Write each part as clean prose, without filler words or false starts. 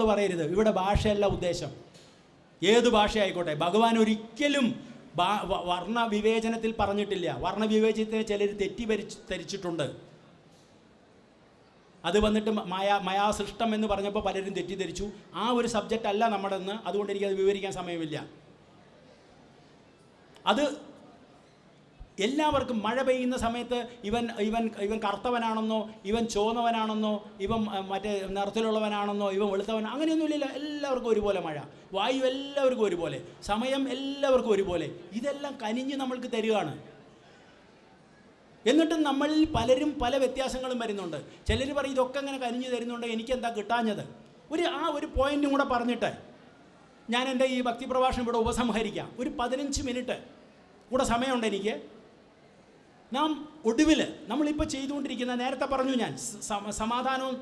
പറയരുത്. ഇവിടെ ഭാഷയല്ല ഉദ്ദേശം, ഏത് ഭാഷയായിക്കോട്ടെ. ഭഗവാൻ ഒരിക്കലും വർണ്ണ വിവേചനത്തിൽ പറഞ്ഞിട്ടില്ല. വർണ്ണവിവേചനത്തെ ചിലർ തെറ്റിദ്ധരിച്ചിട്ടുണ്ട്. അത് വന്നിട്ട് മയാസൃഷ്ടം എന്ന് പറഞ്ഞപ്പോൾ പലരും തെറ്റിദ്ധരിച്ചു. ആ ഒരു സബ്ജക്റ്റ് അല്ല നമ്മുടെ എന്ന്. അതുകൊണ്ട് എനിക്കത് വിവരിക്കാൻ സമയമില്ല. അത് എല്ലാവർക്കും മഴ പെയ്യുന്ന സമയത്ത് ഇവൻ കറുത്തവനാണെന്നോ, ഇവൻ ചോന്നവനാണെന്നോ, ഇവൻ മറ്റേ നിറത്തിലുള്ളവനാണെന്നോ, ഇവൻ വെളുത്തവൻ, അങ്ങനെയൊന്നുമില്ല. എല്ലാവർക്കും ഒരുപോലെ മഴ, വായു എല്ലാവർക്കും ഒരുപോലെ, സമയം എല്ലാവർക്കും ഒരുപോലെ. ഇതെല്ലാം കനിഞ്ഞ് നമ്മൾക്ക് തരികയാണ്. എന്നിട്ടും നമ്മളിൽ പലരും പല വ്യത്യാസങ്ങളും വരുന്നുണ്ട്. ചിലർ പറയും ഇതൊക്കെ ഇങ്ങനെ കനിഞ്ഞ് തരുന്നുണ്ട്, എനിക്കെന്താ കിട്ടാഞ്ഞത്. ഒരു പോയിൻറ്റും കൂടെ പറഞ്ഞിട്ട് ഞാൻ എൻ്റെ ഈ ഭക്തി പ്രഭാഷണം ഇവിടെ ഉപസംഹരിക്കാം. ഒരു 15 മിനിറ്റ് കൂടെ സമയമുണ്ട് എനിക്ക്. നാം ഒടുവിൽ നമ്മളിപ്പോൾ ചെയ്തുകൊണ്ടിരിക്കുന്ന, നേരത്തെ പറഞ്ഞു ഞാൻ സമാധാനവും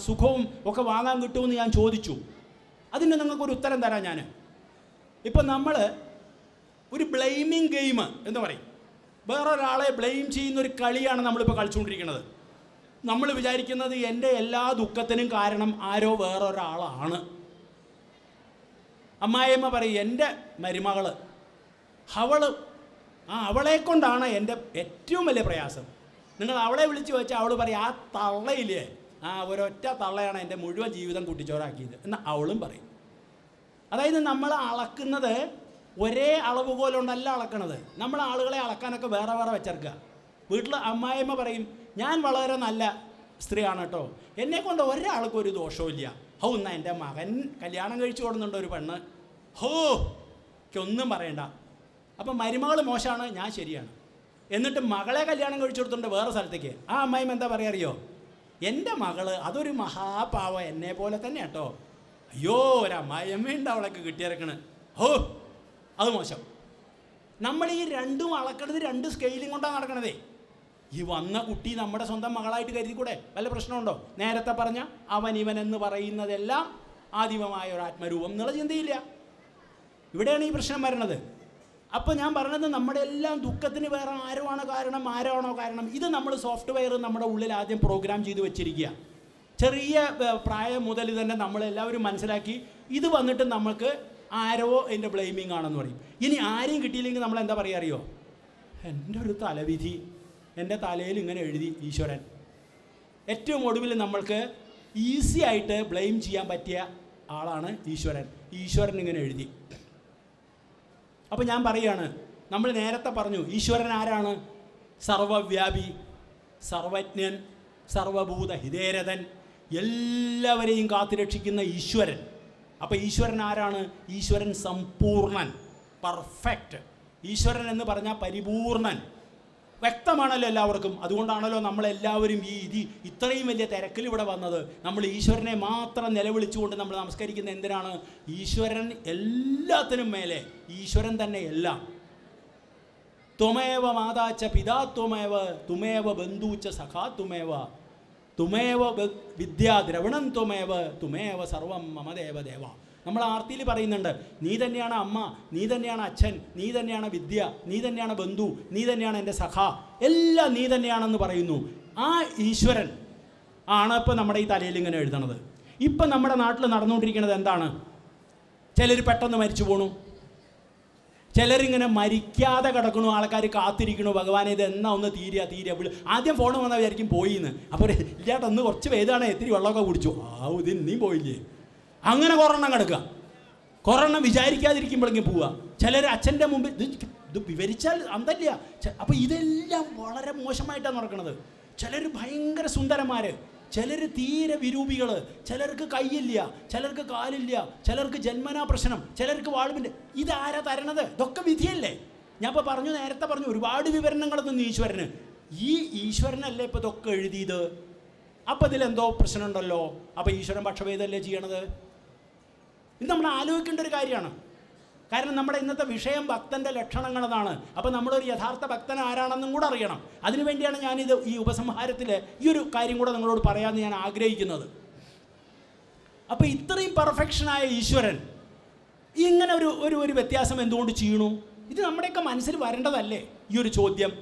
സുഖവും ഒക്കെ വാങ്ങാൻ കിട്ടുമെന്ന് ഞാൻ ചോദിച്ചു. അതിന് നിങ്ങൾക്കൊരു ഉത്തരം തരാം ഞാൻ. ഇപ്പം നമ്മൾ ഒരു ബ്ലെയിമിങ് ഗെയിം എന്ന് പറയും, വേറൊരാളെ ബ്ലെയിം ചെയ്യുന്നൊരു കളിയാണ് നമ്മളിപ്പോൾ കളിച്ചുകൊണ്ടിരിക്കുന്നത്. നമ്മൾ വിചാരിക്കുന്നത് എൻ്റെ എല്ലാ ദുഃഖത്തിനും കാരണം ആരോ വേറൊരാളാണ്. അമ്മായിയമ്മ പറയും എൻ്റെ മരുമകൾ, അവളെ കൊണ്ടാണ് എൻ്റെ ഏറ്റവും വലിയ പ്രയാസം. നിങ്ങൾ അവളെ വിളിച്ച് വെച്ചാൽ അവൾ പറയും ആ തള്ളയില്ലേ, ഒരൊറ്റ തള്ളയാണ് എൻ്റെ മുഴുവൻ ജീവിതം കുട്ടിച്ചോറാക്കിയത് എന്ന് അവളും പറയും. അതായത് നമ്മൾ അളക്കുന്നത് ഒരേ അളവുകോലുണ്ടല്ല അളക്കണത്. നമ്മൾ ആളുകളെ അളക്കാനൊക്കെ വേറെ വേറെ വെച്ചേർക്കുക. വീട്ടിൽ അമ്മായിയമ്മ പറയും ഞാൻ വളരെ നല്ല സ്ത്രീയാണ് കേട്ടോ, എന്നെക്കൊണ്ട് ഒരാൾക്കും ഒരു ദോഷവും ഇല്ല. എന്നാ എൻ്റെ മകൻ കല്യാണം കഴിച്ചു കൊടുക്കുന്നുണ്ട് ഒരു പെണ്ണ്, ഒന്നും പറയണ്ട. അപ്പം മരുമകൾ മോശമാണ്, ഞാൻ ശരിയാണ്. എന്നിട്ട് മകളെ കല്യാണം കഴിച്ചു കൊടുത്തിട്ടുണ്ട് വേറെ സ്ഥലത്തേക്ക്. ആ അമ്മായിമ്മ എന്താ പറയുക അറിയോ, എൻ്റെ മകള് അതൊരു മഹാപാവ, എന്നെ പോലെ തന്നെ കേട്ടോ. അയ്യോ ഒരു അമ്മായിയമ്മയുണ്ട് അവളൊക്കെ കിട്ടിയിറക്കണ്, അത് മോശം. നമ്മൾ ഈ രണ്ടും അളക്കണത് 2 സ്കെയിലും കൊണ്ടാണ് നടക്കണതേ. ഈ വന്ന കുട്ടി നമ്മുടെ സ്വന്തം മകളായിട്ട് കരുതിക്കൂടെ? വല്ല പ്രശ്നമുണ്ടോ? നേരത്തെ പറഞ്ഞ ഇവൻ എന്ന് പറയുന്നതെല്ലാം ആദിമമായ ഒരു ആത്മരൂപം എന്നുള്ള ചിന്തയില്ല. ഇവിടെയാണ് ഈ പ്രശ്നം വരണത്. അപ്പോൾ ഞാൻ പറഞ്ഞത് നമ്മുടെ എല്ലാം ദുഃഖത്തിന് വേറെ ആരാണോ കാരണം. ഇത് നമ്മൾ സോഫ്റ്റ്വെയർ നമ്മുടെ ഉള്ളിൽ ആദ്യം പ്രോഗ്രാം ചെയ്ത് വെച്ചിരിക്കുക. ചെറിയ പ്രായം മുതൽ തന്നെ നമ്മളെല്ലാവരും മനസ്സിലാക്കി ഇത് വന്നിട്ട് നമുക്ക് ആരോ എൻ്റെ ബ്ലെയിമിങ് ആണെന്ന് പറയും. ഇനി ആരെയും കിട്ടിയില്ലെങ്കിൽ നമ്മൾ എന്താ പറയുക അറിയോ, എൻ്റെ ഒരു തലവിധി, എൻ്റെ തലയിൽ ഇങ്ങനെ എഴുതി ഈശ്വരൻ. ഏറ്റവും ഒടുവിൽ നമ്മൾക്ക് ഈസി ആയിട്ട് ബ്ലെയിം ചെയ്യാൻ പറ്റിയ ആളാണ് ഈശ്വരൻ. ഈശ്വരൻ ഇങ്ങനെ എഴുതി. അപ്പോൾ ഞാൻ പറയുകയാണ്, നമ്മൾ നേരത്തെ പറഞ്ഞു ഈശ്വരൻ ആരാണ്? സർവവ്യാപി, സർവജ്ഞൻ, സർവഭൂത ഹിതേരഥൻ, എല്ലാവരെയും കാത്തുരക്ഷിക്കുന്ന ഈശ്വരൻ. അപ്പോൾ ഈശ്വരൻ ആരാണ്? ഈശ്വരൻ സമ്പൂർണൻ, പെർഫെക്റ്റ്. ഈശ്വരൻ എന്ന് പറഞ്ഞാൽ പരിപൂർണൻ. വ്യക്തമാണല്ലോ എല്ലാവർക്കും. അതുകൊണ്ടാണല്ലോ നമ്മളെല്ലാവരും ഇത്രയും വലിയ തിരക്കിൽ ഇവിടെ വന്നത്. നമ്മൾ ഈശ്വരനെ മാത്രം നിലവിളിച്ചുകൊണ്ട് നമ്മൾ നമസ്കരിക്കുന്ന എന്തിനാണ്? ഈശ്വരൻ എല്ലാത്തിനും മേലെ, ഈശ്വരൻ തന്നെ എല്ലാം. ത്വമേവ മാതാച്ച പിതാ ത്വമേവ, തുമേവ ബന്ധൂച്ച സഖാ ത്വമേവ, തുമേവ വിദ്യാ ദ്രവണം ത്വമേവ, തുമേവ സർവം മമദേവ ദേവ. നമ്മൾ ആർത്തിയിൽ പറയുന്നുണ്ട്, നീ തന്നെയാണ് അമ്മ, നീ തന്നെയാണ് അച്ഛൻ, നീ തന്നെയാണ് വിദ്യ, നീ തന്നെയാണ് ബന്ധു, നീ തന്നെയാണ് എൻ്റെ സഖ, എല്ലാം നീ തന്നെയാണെന്ന് പറയുന്നു. ആ ഈശ്വരൻ ആണ് ഇപ്പം നമ്മുടെ ഈ തലയിൽ ഇങ്ങനെ എഴുതണത്. ഇപ്പം നമ്മുടെ നാട്ടിൽ നടന്നുകൊണ്ടിരിക്കുന്നത് എന്താണ്? ചിലർ പെട്ടെന്ന് മരിച്ചു പോണു, ചിലരിങ്ങനെ മരിക്കാതെ കിടക്കണു, ആൾക്കാർ കാത്തിരിക്കണു, ഭഗവാനെ ഇത് എന്നാ ഒന്ന് തീരുക. ആദ്യം ഫോൺ വന്നാൽ വിചാരിക്കും പോയിന്ന്. അപ്പോൾ ഇല്ലാട്ട് ഒന്ന് കുറച്ച് പെയ്താണ്, എത്തിരി വെള്ളമൊക്കെ കുടിച്ചു, ഇതിന് നീ പോയില്ലേ. അങ്ങനെ കൊറോണം കിടക്കുക. കൊറോണം വിചാരിക്കാതിരിക്കുമ്പോഴെങ്കിൽ പോവുക. ചിലർ അച്ഛൻ്റെ മുമ്പിൽ ഇത് വിവരിച്ചാൽ അന്തല്ല. അപ്പോൾ ഇതെല്ലാം വളരെ മോശമായിട്ടാണ് നടക്കുന്നത്. ചിലർ ഭയങ്കര സുന്ദരന്മാർ, ചിലർ തീരെ വിരൂപികൾ, ചിലർക്ക് കൈയില്ല, ചിലർക്ക് കാലില്ല, ചിലർക്ക് ജന്മനാ പ്രശ്നം, ചിലർക്ക് വാൾവിൻ്റെ. ഇതാരാ തരണത്? ഇതൊക്കെ വിധിയല്ലേ. ഞാൻ ഇപ്പോൾ നേരത്തെ പറഞ്ഞു ഒരുപാട് വിവരണങ്ങളൊന്നും ഈശ്വരന്. ഈ ഈശ്വരനല്ലേ ഇപ്പോൾ ഇതൊക്കെ എഴുതിയത്. അപ്പോൾ ഇതിലെന്തോ പ്രശ്നമുണ്ടല്ലോ. അപ്പോൾ ഈശ്വരൻ പക്ഷഭേദമല്ലേ ചെയ്യണത്? ഇത് നമ്മൾ ആലോചിക്കേണ്ട ഒരു കാര്യമാണ്. കാരണം നമ്മുടെ ഇന്നത്തെ വിഷയം ഭക്തൻ്റെ ലക്ഷണങ്ങളെന്നാണ്. അപ്പോൾ നമ്മളൊരു യഥാർത്ഥ ഭക്തൻ ആരാണെന്നും കൂടെ അറിയണം. അതിനുവേണ്ടിയാണ് ഞാനിത് ഈ ഉപസംഹാരത്തിൽ ഈ ഒരു കാര്യം കൂടെ നിങ്ങളോട് പറയാമെന്ന് ഞാൻ ആഗ്രഹിക്കുന്നത്. അപ്പോൾ ഇത്രയും പെർഫെക്ഷനായ ഈശ്വരൻ ഇങ്ങനെ ഒരു വ്യത്യാസം എന്തുകൊണ്ട് ചെയ്യണു? ഇത് നമ്മുടെയൊക്കെ മനസ്സിൽ വരേണ്ടതല്ലേ ഈ ഒരു ചോദ്യം?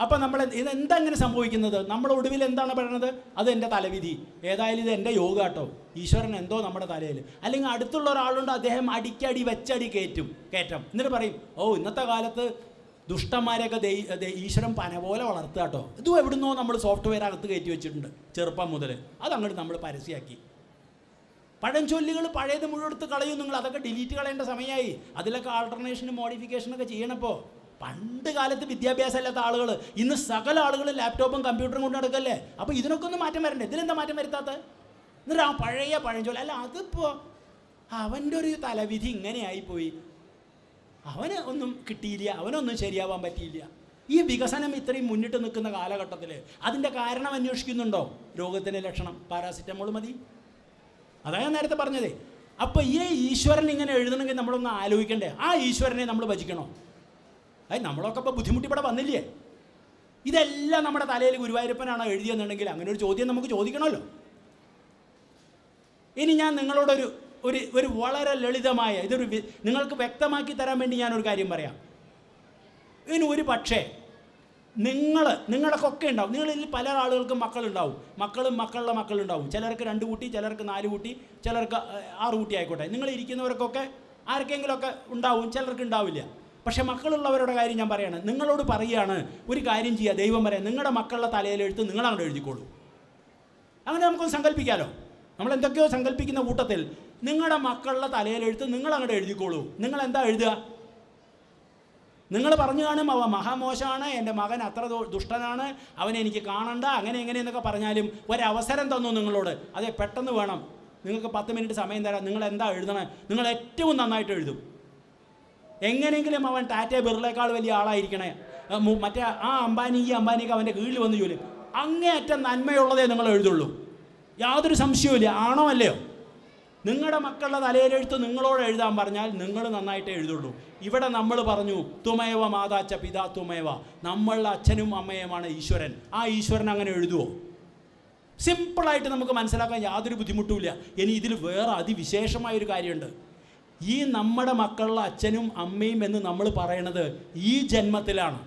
അപ്പം നമ്മൾ ഇതെന്താ ഇങ്ങനെ സംഭവിക്കുന്നത്? നമ്മുടെ ഒടുവിൽ എന്താണ് പറയുന്നത്? അത് എൻ്റെ തലവിധി, ഏതായാലും ഇത് എൻ്റെ യോഗ കേട്ടോ, ഈശ്വരൻ എന്തോ നമ്മുടെ തലയിൽ. അല്ലെങ്കിൽ അടുത്തുള്ള ഒരാളുണ്ട്, അദ്ദേഹം അടിക്കടി വെച്ചടി കയറ്റം, എന്നിട്ട് പറയും, ഓ ഇന്നത്തെ കാലത്ത് ദുഷ്ടന്മാരെയൊക്കെ ഈശ്വരൻ പന പോലെ വളർത്തുക കേട്ടോ. ഇതും എവിടുന്നോ നമ്മൾ സോഫ്റ്റ്വെയർ അകത്ത് കയറ്റി വെച്ചിട്ടുണ്ട് ചെറുപ്പം മുതൽ. അതങ്ങോട്ട് നമ്മൾ പരസ്യമാക്കി. പഴഞ്ചൊല്ലുകൾ പഴയത് മുഴുവൻ എടുത്ത് കളയും നിങ്ങൾ. അതൊക്കെ ഡിലീറ്റ് കളയേണ്ട സമയമായി. അതിലൊക്കെ ആൾട്ടർനേഷനും മോഡിഫിക്കേഷനൊക്കെ ചെയ്യണപ്പോൾ. പണ്ട് കാലത്ത് വിദ്യാഭ്യാസം ഇല്ലാത്ത ആളുകൾ ഇന്ന് സകല ആളുകൾ ലാപ്ടോപ്പും കമ്പ്യൂട്ടറും കൊണ്ട് നടക്കല്ലേ. അപ്പോൾ ഇതിനൊക്കെ ഒന്ന് മാറ്റം വരണ്ടേ? ഇതിലെന്താ മാറ്റം വരുത്താത്ത? എന്നിട്ട് ആ പഴയ പഴഞ്ചൊല്ല് അല്ല, അതിപ്പോൾ അവൻ്റെ ഒരു തലവിധി ഇങ്ങനെയായിപ്പോയി, അവന് ഒന്നും കിട്ടിയില്ല, അവനൊന്നും ശരിയാവാൻ പറ്റിയില്ല. ഈ വികസനം ഇത്രയും മുന്നിട്ട് നിൽക്കുന്ന കാലഘട്ടത്തിൽ അതിൻ്റെ കാരണം അന്വേഷിക്കുന്നുണ്ടോ? രോഗത്തിൻ്റെ ലക്ഷണം പാരാസിറ്റമോൾ മതി. അതാണ് ഞാൻ നേരത്തെ പറഞ്ഞത്. അപ്പോൾ ഈ ഈശ്വരൻ ഇങ്ങനെ എഴുതണമെങ്കിൽ നമ്മളൊന്ന് ആലോചിക്കണ്ടേ, ആ ഈശ്വരനെ നമ്മൾ ഭജിക്കണോ? നമ്മളൊക്കെ ഇപ്പോൾ ബുദ്ധിമുട്ടി ഇവിടെ വന്നില്ലേ? ഇതെല്ലാം നമ്മുടെ തലയിൽ ഗുരുവായൂരപ്പനാണോ എഴുതിയെന്നുണ്ടെങ്കിൽ അങ്ങനെ ഒരു ചോദ്യം നമുക്ക് ചോദിക്കണമല്ലോ. ഇനി ഞാൻ നിങ്ങളോടൊരു ഒരു വളരെ ലളിതമായ നിങ്ങൾക്ക് വ്യക്തമാക്കി തരാൻ വേണ്ടി ഞാനൊരു കാര്യം പറയാം. ഇനി ഒരു പക്ഷേ നിങ്ങളൊക്കെ ഉണ്ടാവും, നിങ്ങളിൽ പല ആളുകൾക്കും മക്കളുണ്ടാവും, മക്കളുടെ മക്കളുണ്ടാവും. ചിലർക്ക് 2 കുട്ടി, ചിലർക്ക് 4 കുട്ടി, ചിലർക്ക് 6 കുട്ടി ആയിക്കോട്ടെ. നിങ്ങളിരിക്കുന്നവർക്കൊക്കെ ആർക്കെങ്കിലുമൊക്കെ ഉണ്ടാവും, ചിലർക്ക് ഉണ്ടാവില്ല. പക്ഷേ മക്കളുള്ളവരുടെ കാര്യം ഞാൻ പറയുകയാണ്. നിങ്ങളോട് പറയുകയാണ്, ഒരു കാര്യം ചെയ്യുക, ദൈവം പറയാം, നിങ്ങളുടെ മക്കളുടെ തലയിലെഴുത്ത് നിങ്ങളങ്ങോട്ട് എഴുതിക്കോളൂ. അങ്ങനെ നമുക്കൊന്ന് സങ്കല്പിക്കാമല്ലോ. നമ്മൾ എന്തൊക്കെയോ സങ്കല്പിക്കുന്ന കൂട്ടത്തിൽ നിങ്ങളുടെ മക്കളുടെ തലയിലെഴുത്ത് നിങ്ങളങ്ങോട്ട് എഴുതിക്കോളൂ. നിങ്ങളെന്താ എഴുതുക? നിങ്ങൾ പറഞ്ഞു കാണും, അവ മഹാമോശമാണ്, എൻ്റെ മകൻ അത്ര ദുഷ്ടനാണ്, അവനെ എനിക്ക് കാണണ്ട, അങ്ങനെ എങ്ങനെയെന്നൊക്കെ പറഞ്ഞാലും ഒരവസരം തന്നു നിങ്ങളോട്, അതെ പെട്ടെന്ന് വേണം, നിങ്ങൾക്ക് 10 മിനിറ്റ് സമയം തരാം, നിങ്ങൾ എന്താ എഴുതണേ? നിങ്ങൾ ഏറ്റവും നന്നായിട്ട് എഴുതും. എങ്ങനെയെങ്കിലും അവൻ ടാറ്റ ബിർളയേക്കാൾ വലിയ ആളായിരിക്കണേ, മറ്റേ ആ അംബാനിക്ക് അവൻ്റെ കീഴിൽ വന്ന് ജോലി, അങ്ങേയറ്റം നന്മയുള്ളതേ നിങ്ങൾ എഴുതുള്ളൂ. യാതൊരു സംശയവുമില്ല. ആണോ അല്ലയോ? നിങ്ങളുടെ മക്കളുടെ തലയിലെഴുത്ത് നിങ്ങളോട് എഴുതാൻ പറഞ്ഞാൽ നിങ്ങൾ നന്നായിട്ടേ എഴുതുള്ളൂ. ഇവിടെ നമ്മൾ പറഞ്ഞു തുമേവ മാതാച്ച പിതാ തുമേവ, നമ്മളുടെ അച്ഛനും അമ്മയുമാണ് ഈശ്വരൻ. ആ ഈശ്വരൻ അങ്ങനെ എഴുതുമോ? സിമ്പിളായിട്ട് നമുക്ക് മനസ്സിലാക്കാൻ യാതൊരു ബുദ്ധിമുട്ടുമില്ല. ഇനി ഇതിൽ വേറെ അതിവിശേഷമായൊരു കാര്യമുണ്ട്. ഈ നമ്മുടെ മക്കളുടെ അച്ഛനും അമ്മയും എന്ന് നമ്മൾ പറയണത് ഈ ജന്മത്തിലാണ്.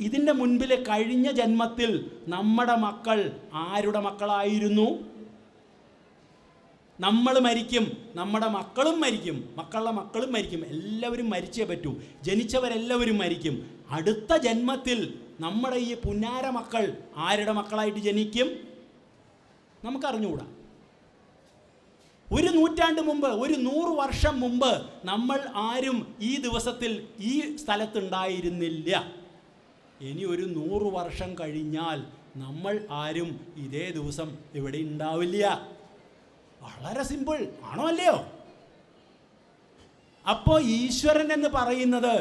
ഇതിൻ്റെ മുൻപിൽ കഴിഞ്ഞ ജന്മത്തിൽ നമ്മുടെ മക്കൾ ആരുടെ മക്കളായിരുന്നു? നമ്മൾ മരിക്കും, നമ്മുടെ മക്കളും മരിക്കും, മക്കളുടെ മക്കളും മരിക്കും, എല്ലാവരും മരിച്ചേ പറ്റൂ. ജനിച്ചവരെല്ലാവരും മരിക്കും. അടുത്ത ജന്മത്തിൽ നമ്മുടെ ഈ പുന്നാര മക്കൾ ആരുടെ മക്കളായിട്ട് ജനിക്കും? നമുക്കറിഞ്ഞുകൂടാ. 1 നൂറ്റാണ്ട് മുമ്പ്, 100 വർഷം മുമ്പ് നമ്മൾ ആരും ഈ ദിവസത്തിൽ ഈ സ്ഥലത്തുണ്ടായിരുന്നില്ല. ഇനി 100 വർഷം കഴിഞ്ഞാൽ നമ്മൾ ആരും ഇതേ ദിവസം ഇവിടെ ഉണ്ടാവില്ല. വളരെ സിമ്പിൾ ആണോ അല്ലയോ? അപ്പോൾ ഈശ്വരൻ എന്ന് പറയുന്നത്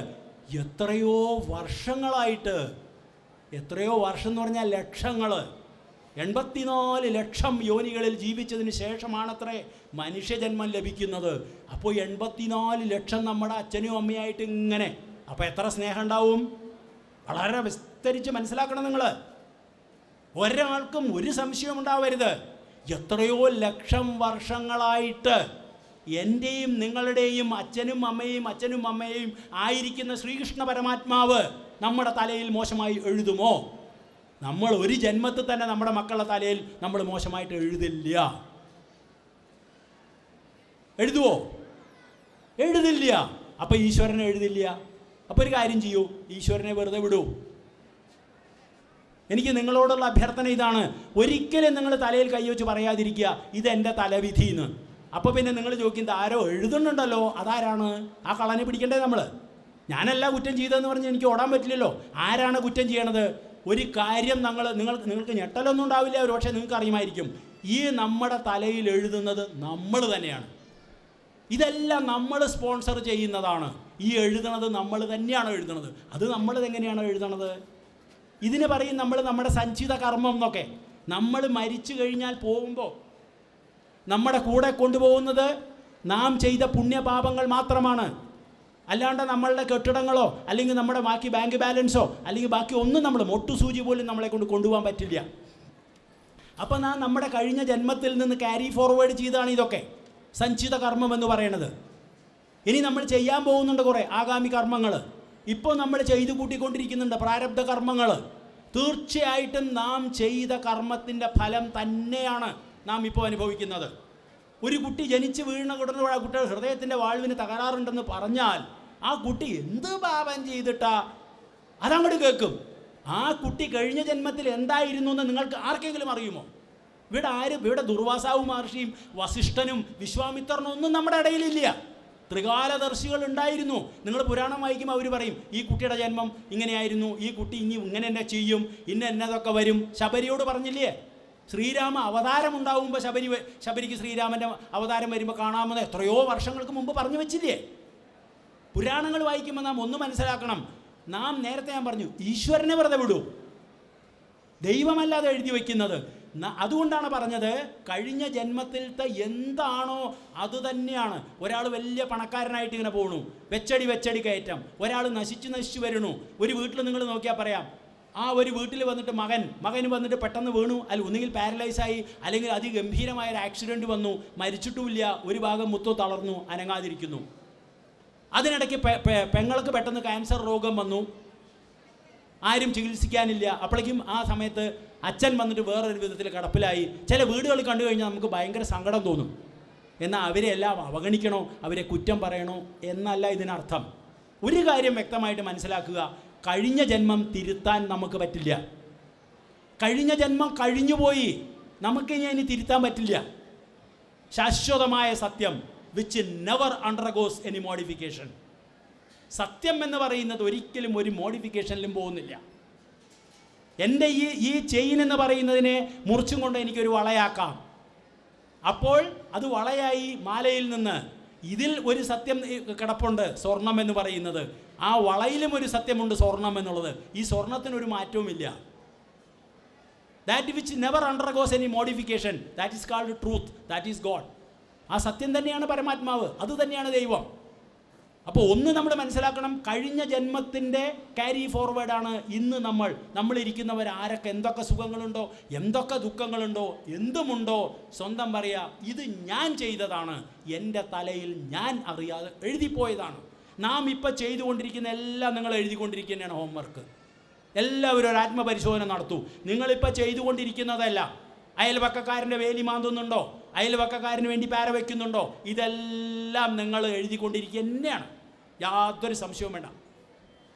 എത്രയോ വർഷങ്ങളായിട്ട്, എത്രയോ വർഷം എന്ന് പറഞ്ഞാൽ ലക്ഷങ്ങൾ, 84 ലക്ഷം യോനികളിൽ ജീവിച്ചതിന് ശേഷമാണത്രേ മനുഷ്യജന്മം ലഭിക്കുന്നത്. അപ്പോൾ 84 ലക്ഷം നമ്മുടെ അച്ഛനും അമ്മയായിട്ട് ഇങ്ങനെ. അപ്പോൾ എത്ര സ്നേഹം ഉണ്ടാവും? വളരെ വിസ്തരിച്ച് മനസ്സിലാക്കണം നിങ്ങൾ. ഒരാൾക്കും ഒരു സംശയം ഉണ്ടാവരുത്. എത്രയോ ലക്ഷം വർഷങ്ങളായിട്ട് എൻ്റെയും നിങ്ങളുടെയും അച്ഛനും അമ്മയും ആയിരിക്കുന്ന ശ്രീകൃഷ്ണ പരമാത്മാവ് നമ്മുടെ തലയിൽ മോശമായി എഴുതുമോ? നമ്മൾ ഒരു ജന്മത്തിൽ തന്നെ നമ്മുടെ മക്കളുടെ തലയിൽ നമ്മൾ മോശമായിട്ട് എഴുതില്ല. എഴുതുവോ? എഴുതില്ല. അപ്പോൾ ഈശ്വരനെ എഴുതില്ല. അപ്പോൾ ഒരു കാര്യം ചെയ്യൂ, ഈശ്വരനെ വെറുതെ വിടൂ. എനിക്ക് നിങ്ങളോടുള്ള അഭ്യർത്ഥന ഇതാണ്, ഒരിക്കലും നിങ്ങൾ തലയിൽ കൈവച്ച് പറയാതിരിക്കുക ഇതെൻ്റെ തലവിധിന്ന്. അപ്പോൾ പിന്നെ നിങ്ങൾ ചോദിക്കുന്നത് ആരോ എഴുതുന്നുണ്ടല്ലോ, അതാരാണ്? ആ കളനെ പിടിക്കണ്ടേ നമ്മൾ? ഞാനല്ല കുറ്റം ചെയ്തതെന്ന് പറഞ്ഞ് എനിക്ക് ഓടാൻ പറ്റില്ലല്ലോ. ആരാണ് കുറ്റം ചെയ്യണത്? ഒരു കാര്യം നിങ്ങൾക്ക് ഞെട്ടലൊന്നും ഉണ്ടാവില്ല, ഒരു പക്ഷേ നിങ്ങൾക്ക് അറിയുമായിരിക്കും. ഈ നമ്മുടെ തലയിൽ എഴുതുന്നത് നമ്മൾ തന്നെയാണ്. ഇതെല്ലാം നമ്മൾ സ്പോൺസർ ചെയ്യുന്നതാണ്. ഈ എഴുതണത് നമ്മൾ തന്നെയാണ് എഴുതണത്. അത് നമ്മളിതെങ്ങനെയാണ് എഴുതണത്? ഇതിന് പറയും നമ്മൾ നമ്മുടെ സഞ്ചിത കർമ്മം എന്നൊക്കെ. നമ്മൾ മരിച്ചു കഴിഞ്ഞാൽ പോകുമ്പോൾ നമ്മുടെ കൂടെ കൊണ്ടുപോകുന്നത് നാം ചെയ്ത പുണ്യപാപങ്ങൾ മാത്രമാണ്. അല്ലാണ്ട് നമ്മളുടെ കെട്ടിടങ്ങളോ അല്ലെങ്കിൽ നമ്മുടെ ബാക്കി ബാങ്ക് ബാലൻസോ അല്ലെങ്കിൽ ബാക്കി ഒന്നും നമ്മൾ മൊട്ടുസൂചി പോലും നമ്മളെ കൊണ്ടുപോകാൻ പറ്റില്ല. അപ്പോൾ നമ്മുടെ കഴിഞ്ഞ ജന്മത്തിൽ നിന്ന് ക്യാരി ഫോർവേഡ് ചെയ്താണ് ഇതൊക്കെ സഞ്ചിത കർമ്മം എന്ന് പറയണത്. ഇനി നമ്മൾ ചെയ്യാൻ പോകുന്നുണ്ട് കുറേ ആഗാമി കർമ്മങ്ങൾ. ഇപ്പോൾ നമ്മൾ ചെയ്തു കൂട്ടിക്കൊണ്ടിരിക്കുന്നുണ്ട് പ്രാരബ്ധ കർമ്മങ്ങൾ. തീർച്ചയായിട്ടും നാം ചെയ്ത കർമ്മത്തിൻ്റെ ഫലം തന്നെയാണ് നാം ഇപ്പോൾ അനുഭവിക്കുന്നത്. ഒരു കുട്ടി ജനിച്ച് വീണ കിടന്ന ആ കുട്ടിയുടെ ഹൃദയത്തിൻ്റെ വാൾവിന് തകരാറുണ്ടെന്ന് പറഞ്ഞാൽ ആ കുട്ടി എന്ത് പാപം ചെയ്തിട്ടാ അതങ്ങോട്ട് കേൾക്കും. ആ കുട്ടി കഴിഞ്ഞ ജന്മത്തിൽ എന്തായിരുന്നു എന്ന് നിങ്ങൾക്ക് ആർക്കെങ്കിലും അറിയുമോ? ഇവിടെ ദുർവാസാവു മഹർഷിയും വസിഷ്ഠനും വിശ്വാമിത്രനും ഒന്നും നമ്മുടെ ഇടയിലില്ല. ത്രികാലദർശികൾ ഉണ്ടായിരുന്നു. നിങ്ങൾ പുരാണം വായിക്കുമ്പോൾ അവർ പറയും ഈ കുട്ടിയുടെ ജന്മം ഇങ്ങനെയായിരുന്നു, ഈ കുട്ടി ഇനി ഇങ്ങനെ തന്നെ ചെയ്യും, എന്നതൊക്കെ വരും. ശബരിയോട് പറഞ്ഞില്ലേ, ശ്രീരാമ അവതാരം ഉണ്ടാവുമ്പോൾ ശബരിക്ക് ശ്രീരാമൻ്റെ അവതാരം വരുമ്പോൾ കാണാമെന്ന് എത്രയോ വർഷങ്ങൾക്ക് മുമ്പ് പറഞ്ഞു വെച്ചില്ലേ? പുരാണങ്ങൾ വായിക്കുമ്പോൾ നാം ഒന്ന് മനസ്സിലാക്കണം, നാം നേരത്തെ ഞാൻ പറഞ്ഞു ഈശ്വരനെ വെറുതെ വിടൂ, ദൈവമല്ലാതെ എഴുതി വയ്ക്കുന്നത്. അതുകൊണ്ടാണ് പറഞ്ഞത് കഴിഞ്ഞ ജന്മത്തിലത്തെ എന്താണോ അത് തന്നെയാണ്. ഒരാൾ വലിയ പണക്കാരനായിട്ട് ഇങ്ങനെ പോകണു, വെച്ചടി കയറ്റം. ഒരാൾ നശിച്ചു വരണു. ഒരു വീട്ടിൽ നിങ്ങൾ നോക്കിയാൽ പറയാം, ആ ഒരു വീട്ടിൽ വന്നിട്ട് മകന് വന്നിട്ട് പെട്ടെന്ന് വീണു, ഒന്നുകിൽ പാരലൈസായി, അല്ലെങ്കിൽ അതിഗംഭീരമായ ഒരു ആക്സിഡൻറ്റ് വന്നു, മരിച്ചിട്ടുമില്ല, ഒരു ഭാഗം മുത്തോ തളർന്നു, അനങ്ങാതിരിക്കുന്നു. അതിനിടയ്ക്ക് പെങ്ങൾക്ക് പെട്ടെന്ന് ക്യാൻസർ രോഗം വന്നു, ആരും ചികിത്സിക്കാനില്ല. അപ്പോഴേക്കും ആ സമയത്ത് അച്ഛൻ വന്നിട്ട് വേറൊരു വിധത്തിൽ കിടപ്പിലായി. ചില വീടുകൾ കണ്ടു കഴിഞ്ഞാൽ നമുക്ക് ഭയങ്കര സങ്കടം തോന്നും. എന്നാൽ അവരെ എല്ലാം അവഗണിക്കണോ, അവരെ കുറ്റം പറയണോ എന്നല്ല ഇതിനർത്ഥം. ഒരു കാര്യം വ്യക്തമായിട്ട് മനസ്സിലാക്കുക, കഴിഞ്ഞ ജന്മം തിരുത്താൻ നമുക്ക് പറ്റില്ല. കഴിഞ്ഞ ജന്മം കഴിഞ്ഞുപോയി, നമുക്കിനി തിരുത്താൻ പറ്റില്ല. ശാശ്വതമായ സത്യം which never undergoes any modification. സത്യം എന്ന് പറയുന്നത് ഒരിക്കലും ഒരു മോഡിഫിക്കേഷനിലും പോകുന്നില്ല. എൻ്റെ ഈ ചെയിൻ എന്ന് പറയുന്നതിനെ മുറിച്ചും കൊണ്ട് എനിക്കൊരു വളയാക്കാം. അപ്പോൾ അത് വളയായി മാലയിൽ നിന്ന് ഇതിൽ ഒരു സത്യം കിടപ്പുണ്ട്, സ്വർണം എന്ന് പറയുന്നത്. ആ വളയിലും ഒരു സത്യമുണ്ട്, സ്വർണം എന്നുള്ളത്. ഈ സ്വർണത്തിനൊരു മാറ്റവുമില്ല. That which never undergoes any modification, that is called truth, that is God. ആ സത്യം തന്നെയാണ് പരമാത്മാവ്, അത് തന്നെയാണ് ദൈവം. അപ്പോൾ ഒന്ന് നമ്മൾ മനസ്സിലാക്കണം, കഴിഞ്ഞ ജന്മത്തിൻ്റെ ക്യാരി ഫോർവേഡാണ് ഇന്ന് നമ്മളിരിക്കുന്നവർ. ആരൊക്കെ എന്തൊക്കെ സുഖങ്ങളുണ്ടോ, എന്തൊക്കെ ദുഃഖങ്ങളുണ്ടോ, എന്തുമുണ്ടോ, സ്വന്തം പറയുക, ഇത് ഞാൻ ചെയ്തതാണ്, എൻ്റെ തലയിൽ ഞാൻ അറിയാതെ എഴുതിപ്പോയതാണ്. നാം ഇപ്പോൾ ചെയ്തുകൊണ്ടിരിക്കുന്ന എല്ലാം നിങ്ങൾ എഴുതിക്കൊണ്ടിരിക്കുന്നതാണ് ഹോംവർക്ക്. എല്ലാവരും ഒരു ആത്മപരിശോധന നടത്തൂ. നിങ്ങളിപ്പോൾ ചെയ്തുകൊണ്ടിരിക്കുന്നതല്ല, അയൽവക്കക്കാരൻ്റെ വേലി മാന്തുന്നുണ്ടോ, അയൽവക്കക്കാരന് വേണ്ടി പാര വയ്ക്കുന്നുണ്ടോ, ഇതെല്ലാം നിങ്ങൾ എഴുതിക്കൊണ്ടിരിക്കുക തന്നെയാണ്, യാതൊരു സംശയവും വേണ്ട.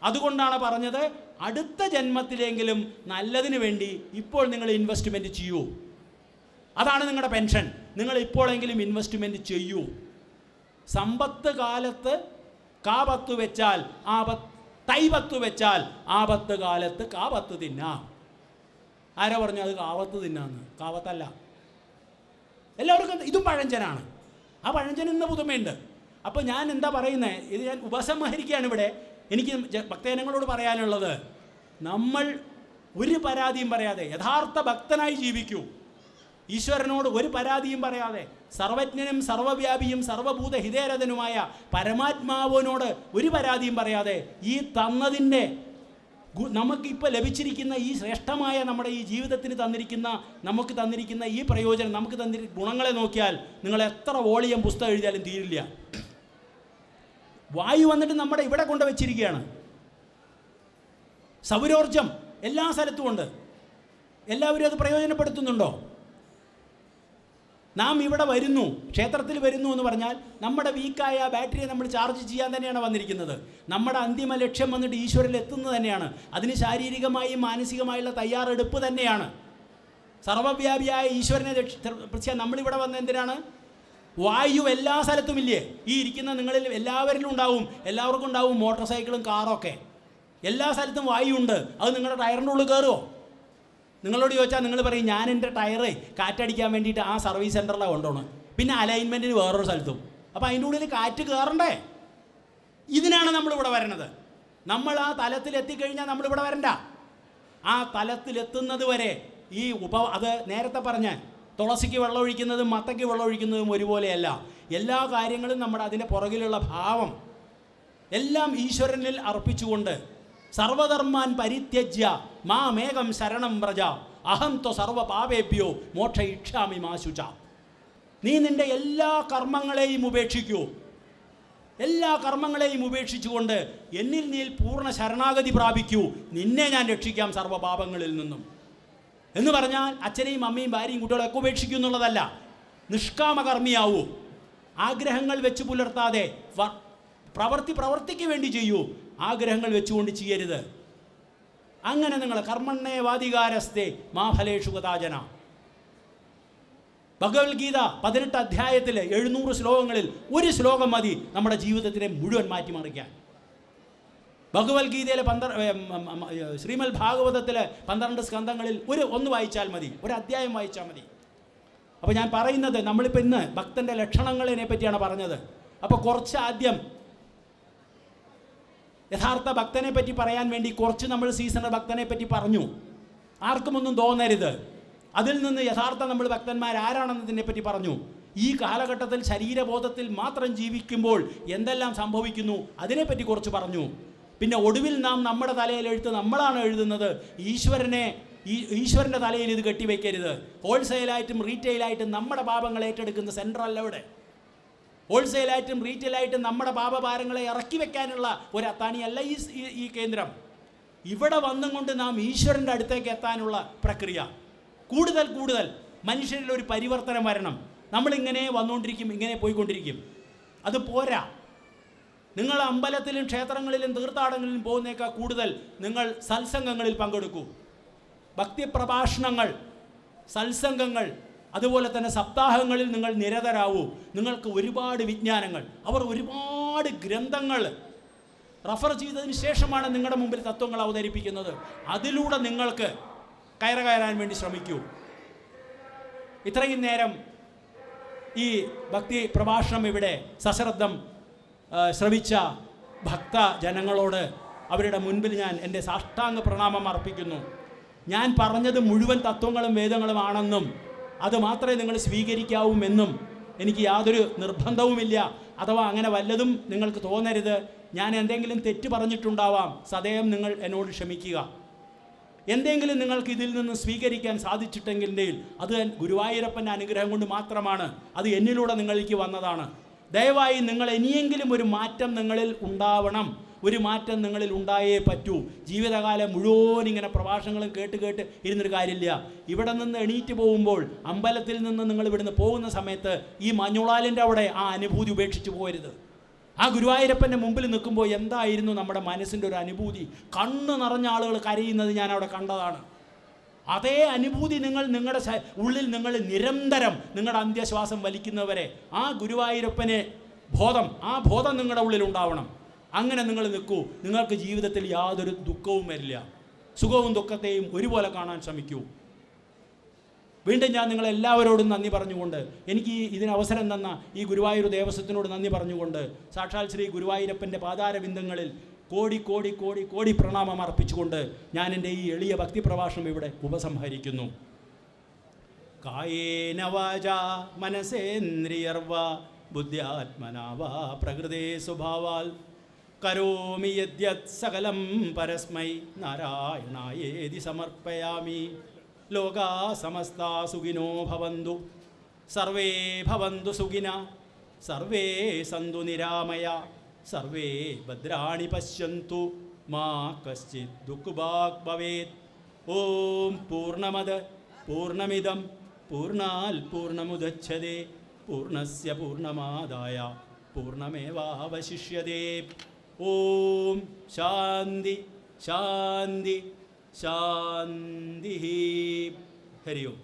അതുകൊണ്ടാണ് പറഞ്ഞത്, അടുത്ത ജന്മത്തിലെങ്കിലും നല്ലതിന് വേണ്ടി ഇപ്പോൾ നിങ്ങൾ ഇൻവെസ്റ്റ്മെൻറ്റ് ചെയ്യൂ. അതാണ് നിങ്ങളുടെ പെൻഷൻ. നിങ്ങൾ ഇപ്പോഴെങ്കിലും ഇൻവെസ്റ്റ്മെൻറ്റ് ചെയ്യൂ. സമ്പത്ത് കാലത്ത് കാപത്ത് വെച്ചാൽ തൈപത്ത് വെച്ചാൽ ആപത്ത് കാലത്ത് കാപത്ത് തിന്നാം. ആരാ പറഞ്ഞു അത് കാവത്ത് തിന്നാന്ന്? കാവത്തല്ല. എല്ലാവർക്കും ഇതും പഴഞ്ചനാണ്. ആ പഴഞ്ചന് ഇന്ന് പുതുമയുണ്ട്. അപ്പോൾ ഞാൻ എന്താ പറയുന്നത്, ഇത് ഞാൻ ഉപസംഹരിക്കുകയാണ് ഇവിടെ. എനിക്ക് ഭക്തജനങ്ങളോട് പറയാനുള്ളത്, നമ്മൾ ഒരു പരാതിയും പറയാതെ യഥാർത്ഥ ഭക്തനായി ജീവിക്കൂ. ഈശ്വരനോട് ഒരു പരാതിയും പറയാതെ, സർവജ്ഞനും സർവവ്യാപിയും സർവഭൂത ഹിതേരഥനുമായ പരമാത്മാവിനോട് ഒരു പരാതിയും പറയാതെ, ഈ തന്നതിൻ്റെ നമുക്കിപ്പോൾ ലഭിച്ചിരിക്കുന്ന ഈ ശ്രേഷ്ഠമായ നമ്മുടെ ഈ ജീവിതത്തിന് നമുക്ക് തന്നിരിക്കുന്ന ഈ പ്രയോജനം, നമുക്ക് തന്നിരിക്കുന്ന ഗുണങ്ങളെ നോക്കിയാൽ നിങ്ങൾ എത്ര വോളിയം പുസ്തകം എഴുതിയാലും തീരില്ല. വായു വന്നിട്ട് നമ്മുടെ ഇവിടെ കൊണ്ട് വെച്ചിരിക്കുകയാണ്. സൗരോർജം എല്ലാ സ്ഥലത്തും ഉണ്ട്. എല്ലാവരും അത് പ്രയോജനപ്പെടുത്തുന്നുണ്ടോ? നാം ഇവിടെ വരുന്നു, ക്ഷേത്രത്തിൽ വരുന്നു എന്ന് പറഞ്ഞാൽ നമ്മുടെ വീക്കായ ബാറ്ററിയെ നമ്മൾ ചാർജ് ചെയ്യാൻ തന്നെയാണ് വന്നിരിക്കുന്നത്. നമ്മുടെ അന്തിമ ലക്ഷ്യം വന്നിട്ട് ഈശ്വരനിൽ എത്തുന്നത് തന്നെയാണ്. അതിന് ശാരീരികമായും മാനസികമായുള്ള തയ്യാറെടുപ്പ് തന്നെയാണ്. സർവ്വവ്യാപിയായ ഈശ്വരനെ രക്ഷിക്കാൻ നമ്മളിവിടെ വന്ന എന്തിനാണ്? വായു എല്ലാ സ്ഥലത്തും ഇല്ലേ? ഈ ഇരിക്കുന്ന നിങ്ങളിൽ എല്ലാവരിലും ഉണ്ടാവും, എല്ലാവർക്കും ഉണ്ടാവും മോട്ടോർ സൈക്കിളും കാറൊക്കെ. എല്ലാ സ്ഥലത്തും വായു ഉണ്ട്. അത് നിങ്ങളുടെ ടയറിൻ്റെ ഉള്ളിൽ കയറുമോ? നിങ്ങളോട് ചോദിച്ചാൽ നിങ്ങൾ പറയും ഞാൻ എൻ്റെ ടയറ് കാറ്റടിക്കാൻ വേണ്ടിയിട്ട് ആ സർവീസ് സെൻറ്ററിലാണ് കൊണ്ടുപോകണം, പിന്നെ അലൈൻമെൻറ്റിന് വേറൊരു സ്ഥലത്തും. അപ്പോൾ അതിൻ്റെ ഉള്ളിൽ കാറ്റ് കയറണ്ടേ? ഇതിനാണ് നമ്മളിവിടെ വരണത്. നമ്മൾ ആ തലത്തിലെത്തിക്കഴിഞ്ഞാൽ നമ്മളിവിടെ വരണ്ട. ആ തലത്തിലെത്തുന്നത് വരെ അത് നേരത്തെ പറഞ്ഞ തുളസിക്ക് വെള്ളം ഒഴിക്കുന്നതും മത്തയ്ക്ക് വെള്ളം ഒഴിക്കുന്നതും ഒരുപോലെയല്ല. എല്ലാ കാര്യങ്ങളും നമ്മുടെ അതിൻ്റെ പുറകിലുള്ള ഭാവം എല്ലാം ഈശ്വരനിൽ അർപ്പിച്ചുകൊണ്ട് സർവധർമാൻ പരിത്യജ്യ മാമേകം ശരണം വ്രജ അഹം ത്വ സർവ പാപേഭ്യോ മോക്ഷയിഷ്യാമി മാ ശുച. നീ നിൻ്റെ എല്ലാ കർമ്മങ്ങളെയും ഉപേക്ഷിക്കൂ, എല്ലാ കർമ്മങ്ങളെയും ഉപേക്ഷിച്ചുകൊണ്ട് എന്നിൽ നീ പൂർണ്ണ ശരണാഗതി പ്രാപിക്കൂ, നിന്നെ ഞാൻ രക്ഷിക്കാം സർവ്വപാപങ്ങളിൽ നിന്നും എന്ന് പറഞ്ഞാൽ അച്ഛനെയും അമ്മയും ഭാര്യയും കുട്ടികളൊക്കെ ഉപേക്ഷിക്കൂ എന്നുള്ളതല്ല. നിഷ്കാമകർമ്മിയാവൂ, ആഗ്രഹങ്ങൾ വെച്ച് പുലർത്താതെ പ്രവർത്തിക്ക് വേണ്ടി ചെയ്യൂ, ആഗ്രഹങ്ങൾ വെച്ചുകൊണ്ട് ചെയ്യരുത്. അങ്ങനെ നിങ്ങൾ കർമ്മണ്യേവാധികാരസ്തേ മാ ഫലേഷു കഥാചന. ഭഗവത്ഗീത 18 അധ്യായത്തിൽ 700 ശ്ലോകങ്ങളിൽ ഒരു ശ്ലോകം മതി നമ്മുടെ ജീവിതത്തിനെ മുഴുവൻ മാറ്റിമറിക്കാൻ. ഭഗവത്ഗീതയിലെ ശ്രീമദ് ഭാഗവതത്തിലെ 12 സ്കന്ധങ്ങളിൽ ഒന്ന് വായിച്ചാൽ മതി, ഒരു അധ്യായം വായിച്ചാൽ മതി. അപ്പോൾ ഞാൻ പറയുന്നത്, നമ്മളിപ്പോൾ ഇന്ന് ഭക്തൻ്റെ ലക്ഷണങ്ങളെ പറ്റിയാണ് പറഞ്ഞത്. അപ്പോൾ കുറച്ച് ആദ്യം യഥാർത്ഥ ഭക്തനെ പറ്റി പറയാൻ വേണ്ടി കുറച്ച് നമ്മൾ സീസണൽ ഭക്തനെ പറ്റി പറഞ്ഞു. ആർക്കും ഒന്നും തോന്നരുത്. അതിൽ നിന്ന് യഥാർത്ഥ നമ്മൾ ഭക്തന്മാർ ആരാണെന്നതിനെ പറ്റി പറഞ്ഞു. ഈ കാലഘട്ടത്തിൽ ശരീരബോധത്തിൽ മാത്രം ജീവിക്കുമ്പോൾ എന്തെല്ലാം സംഭവിക്കുന്നു അതിനെപ്പറ്റി കുറച്ച് പറഞ്ഞു. പിന്നെ ഒടുവിൽ നാം നമ്മുടെ തലയിൽ നമ്മളാണ് എഴുതുന്നത്. ഈശ്വരൻ്റെ തലയിൽ ഇത് കെട്ടിവെക്കരുത്. ഹോൾസെയിലായിട്ടും റീറ്റെയിലായിട്ടും നമ്മുടെ പാപങ്ങൾ ഏറ്റെടുക്കുന്ന സെൻട്രൽ എവിടെ? ഹോൾസെയിലായിട്ടും റീറ്റെയിലായിട്ടും നമ്മുടെ പാപഭാരങ്ങളെ ഇറക്കി വെക്കാനുള്ള ഒരു അത്താണിയല്ല ഈ കേന്ദ്രം. ഇവിടെ വന്നും കൊണ്ട് നാം ഈശ്വരൻ്റെ അടുത്തേക്ക് എത്താനുള്ള പ്രക്രിയ. കൂടുതൽ മനുഷ്യരിൽ ഒരു പരിവർത്തനം വരണം. നമ്മളിങ്ങനെ വന്നുകൊണ്ടിരിക്കും, ഇങ്ങനെ പോയിക്കൊണ്ടിരിക്കും. അത് പോരാ. നിങ്ങൾ അമ്പലത്തിലും ക്ഷേത്രങ്ങളിലും തീർത്ഥാടനങ്ങളിലും പോകുന്നേക്കാൾ കൂടുതൽ നിങ്ങൾ സത്സംഗങ്ങളിൽ പങ്കെടുക്കൂ. ഭക്തി പ്രഭാഷണങ്ങൾ, സത്സംഗങ്ങൾ, അതുപോലെ തന്നെ സപ്താഹങ്ങളിൽ നിങ്ങൾ നിരതരാവൂ. നിങ്ങൾക്ക് ഒരുപാട് വിജ്ഞാനങ്ങൾ, അവർ ഒരുപാട് ഗ്രന്ഥങ്ങൾ റഫർ ചെയ്തതിന് ശേഷമാണ് നിങ്ങളുടെ മുമ്പിൽ തത്വങ്ങൾ അവതരിപ്പിക്കുന്നത്. അതിലൂടെ നിങ്ങൾക്ക് കയറാൻ വേണ്ടി ശ്രമിക്കൂ. ഇത്രയും നേരം ഈ ഭക്തി പ്രഭാഷണം ഇവിടെ സശ്രദ്ധം ശ്രവിച്ച ഭക്ത ജനങ്ങളോട് അവരുടെ മുൻപിൽ ഞാൻ എൻ്റെ സാഷ്ടാംഗ പ്രണാമം അർപ്പിക്കുന്നു. ഞാൻ പറഞ്ഞത് മുഴുവൻ തത്വങ്ങളും വേദങ്ങളും ആണെന്നും അത് മാത്രമേ നിങ്ങൾ സ്വീകരിക്കാവൂമെന്നും എനിക്ക് യാതൊരു നിർബന്ധവുമില്ല. അഥവാ അങ്ങനെ വല്ലതും നിങ്ങൾക്ക് തോന്നരുത്. ഞാൻ എന്തെങ്കിലും തെറ്റ് പറഞ്ഞിട്ടുണ്ടാവാം. സദയം നിങ്ങൾ എന്നോട് ക്ഷമിക്കുക. എന്തെങ്കിലും നിങ്ങൾക്ക് ഇതിൽ നിന്ന് സ്വീകരിക്കാൻ സാധിച്ചിട്ടെങ്കിൽ അത് ഗുരുവായൂരപ്പൻ്റെ അനുഗ്രഹം കൊണ്ട് മാത്രമാണ്. അത് എന്നിലൂടെ നിങ്ങളിലേക്ക് വന്നതാണ്. ദയവായി നിങ്ങൾ ഇനിയെങ്കിലും ഒരു മാറ്റം നിങ്ങളിൽ ഉണ്ടാവണം. ഒരു മാറ്റം നിങ്ങളിൽ ഉണ്ടായേ പറ്റൂ. ജീവിതകാലം മുഴുവൻ ഇങ്ങനെ പ്രഭാഷണങ്ങളും കേട്ട് ഇരുന്നൊരു കാര്യമില്ല. ഇവിടെ നിന്ന് എണീറ്റ് പോകുമ്പോൾ, അമ്പലത്തിൽ നിന്ന് നിങ്ങൾ ഇവിടുന്ന് പോകുന്ന സമയത്ത് ഈ മഞ്ഞുളാലിൻ്റെ അവിടെ ആ അനുഭൂതി ഉപേക്ഷിച്ച് പോകരുത്. ആ ഗുരുവായൂരപ്പൻ്റെ മുമ്പിൽ നിൽക്കുമ്പോൾ എന്തായിരുന്നു നമ്മുടെ മനസ്സിൻ്റെ ഒരു അനുഭൂതി? കണ്ണ് നിറഞ്ഞ ആളുകൾ കരയുന്നത് ഞാൻ അവിടെ കണ്ടതാണ്. അതേ അനുഭൂതി നിങ്ങളുടെ ഉള്ളിൽ നിങ്ങൾ നിരന്തരം നിങ്ങളുടെ അന്ത്യശ്വാസം വലിക്കുന്നവരെ ആ ഗുരുവായൂരപ്പനെ ആ ബോധം നിങ്ങളുടെ ഉള്ളിൽ ഉണ്ടാവണം. അങ്ങനെ നിങ്ങൾ നിൽക്കൂ. നിങ്ങൾക്ക് ജീവിതത്തിൽ യാതൊരു ദുഃഖവും വരില്ല. സുഖവും ദുഃഖത്തെയും ഒരുപോലെ കാണാൻ ശ്രമിക്കൂ. വീണ്ടും ഞാൻ നിങ്ങളെല്ലാവരോടും നന്ദി പറഞ്ഞുകൊണ്ട്, എനിക്ക് ഇതിന് അവസരം തന്ന ഈ ഗുരുവായൂർ ദേവസ്വത്തിനോട് നന്ദി പറഞ്ഞുകൊണ്ട്, സാക്ഷാൽ ശ്രീ ഗുരുവായൂരപ്പൻ്റെ പാതാരബിന്ദങ്ങളിൽ കോടി പ്രണാമം അർപ്പിച്ചുകൊണ്ട് ഞാൻ എൻ്റെ ഈ എളിയ ഭക്തി പ്രഭാഷണം ഇവിടെ ഉപസംഹരിക്കുന്നു. കായേന വാചാ മനസേന്ദ്രിയർവാ ബുദ്ധ്യാത്മനാ വാ പ്രകൃതേ സ്വഭാവാൽ കരോമി യദ്യത് സകലം പരസ്മൈ നാരായണായേതി സമർപ്പയാമി. ലോകാ സമസ്താ സുഖിനോ ഭവന്തു, സർവേ ഭവന്തു സുഖിന, സർവേ സന്തു നിരാമയ, സർവേ ഭദ്രാണി പശ്യന്തു, മാ കശ്ചിത് ദുഃഖഭാഗ് ഭവേത്. ഓം പൂർണ്ണമദ പൂർണ്ണമിദം പൂർണ്ണാൽ പൂർണ്ണമുദച്ഛതേ പൂർണ്ണസ്യ പൂർണ്ണമാദായ പൂർണ്ണമേവാവശിഷ്യതേ. ഓം ശാന്തി ശാന്തി ശാന്തി. ഹരി ഓം.